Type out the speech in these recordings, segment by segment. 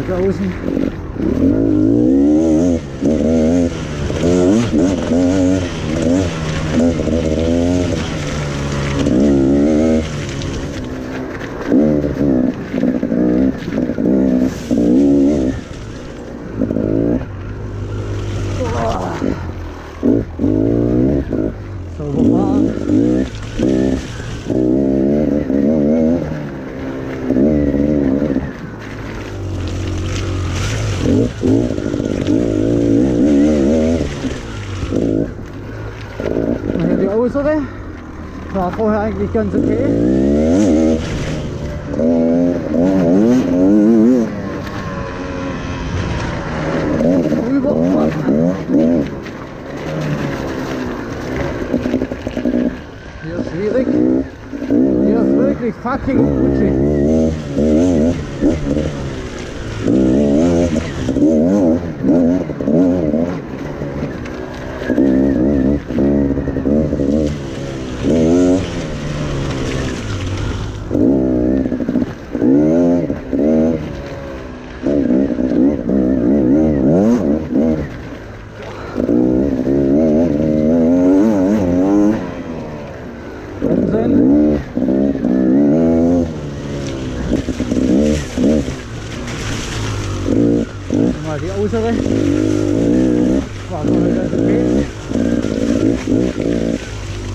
Da außen. Sauber fahren. Hier die äußere. War vorher eigentlich ganz okay. Rüber. Hier ist schwierig. Hier ist wirklich fucking rutschig. Mal die äußere. War so ganz okay.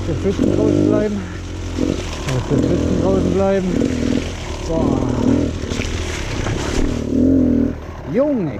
Der Pfützen draußen bleiben. Der Pfützen draußen bleiben. Boah. Junge.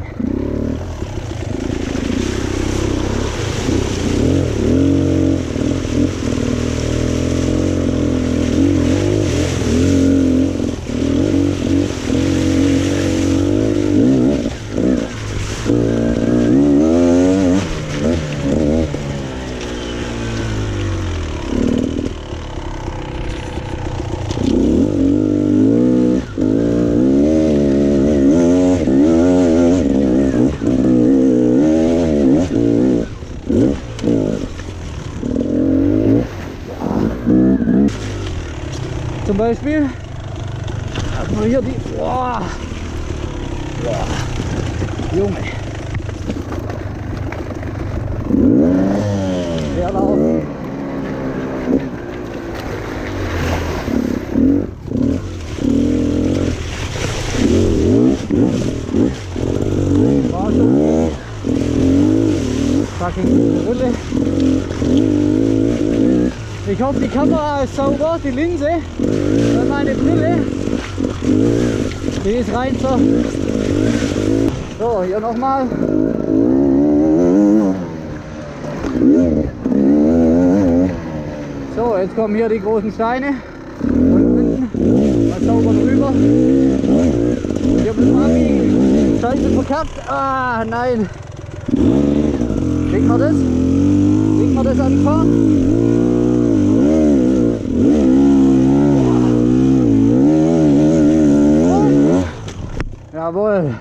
Zum Beispiel haben wir hier die, boah, Junge, der Lauf. War schon fucking Brille. Ich hoffe, die Kamera ist sauber, die Linse, weil meine Brille, die ist rein so. So, hier nochmal. So, jetzt kommen hier die großen Steine. Und unten mal sauber drüber. Hier müssen wir abbiegen. Scheiße verkackt. Ah, nein. Kriegen wir das? Kriegen wir das angefahren? Jawohl.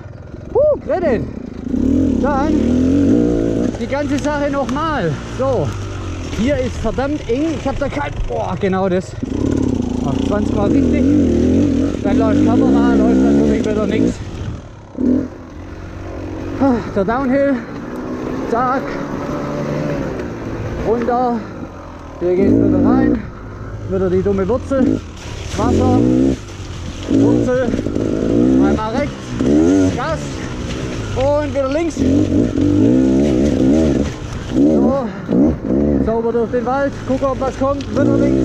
Gerettet. Dann die ganze Sache nochmal. So, hier ist verdammt eng. Ich habe da kein... Boah, genau das. Ach, 20 Mal richtig. Dann läuft Kamera, läuft natürlich wieder nichts. Der Downhill. Zack. Runter. Hier geht es wieder rein. Wieder die dumme Wurzel. Wasser. Wurzel. Einmal rechts. Gas. Und wieder links. So. Sauber durch den Wald. Gucken, ob was kommt. Wieder links.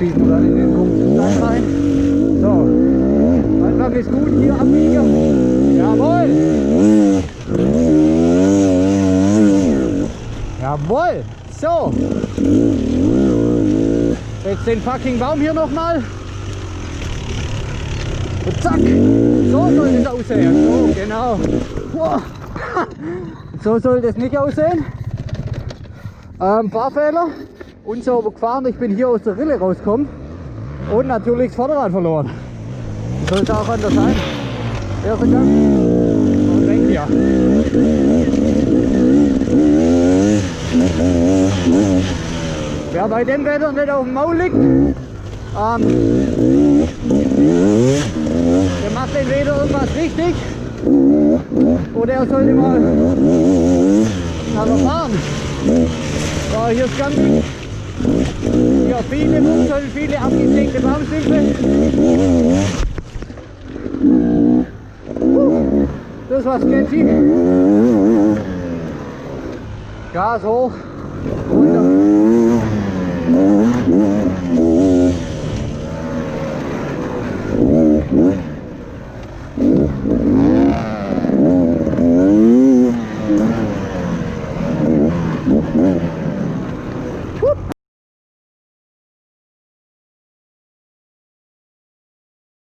schießen wir dann in den komischen Stein rein. So, Anfang ist gut, hier abbiegen. Jawohl! Jawohl! So! Jetzt den fucking Baum hier nochmal. Und zack! So soll das aussehen. So, genau. Wow. So soll das nicht aussehen. Fahrfehler. Unsauber gefahren. Ich bin hier aus der Rille rausgekommen. Und natürlich das Vorderrad verloren. Soll es auch anders sein. Erster Gang. Und weg hier. Wer bei dem Wetter nicht auf dem Maul liegt, der macht entweder irgendwas richtig oder er sollte mal fahren. So, hier ist Camping. Hier viele Wurzeln, viele abgesägte Baumstümpfe. Das war's, Kenji. Gas hoch.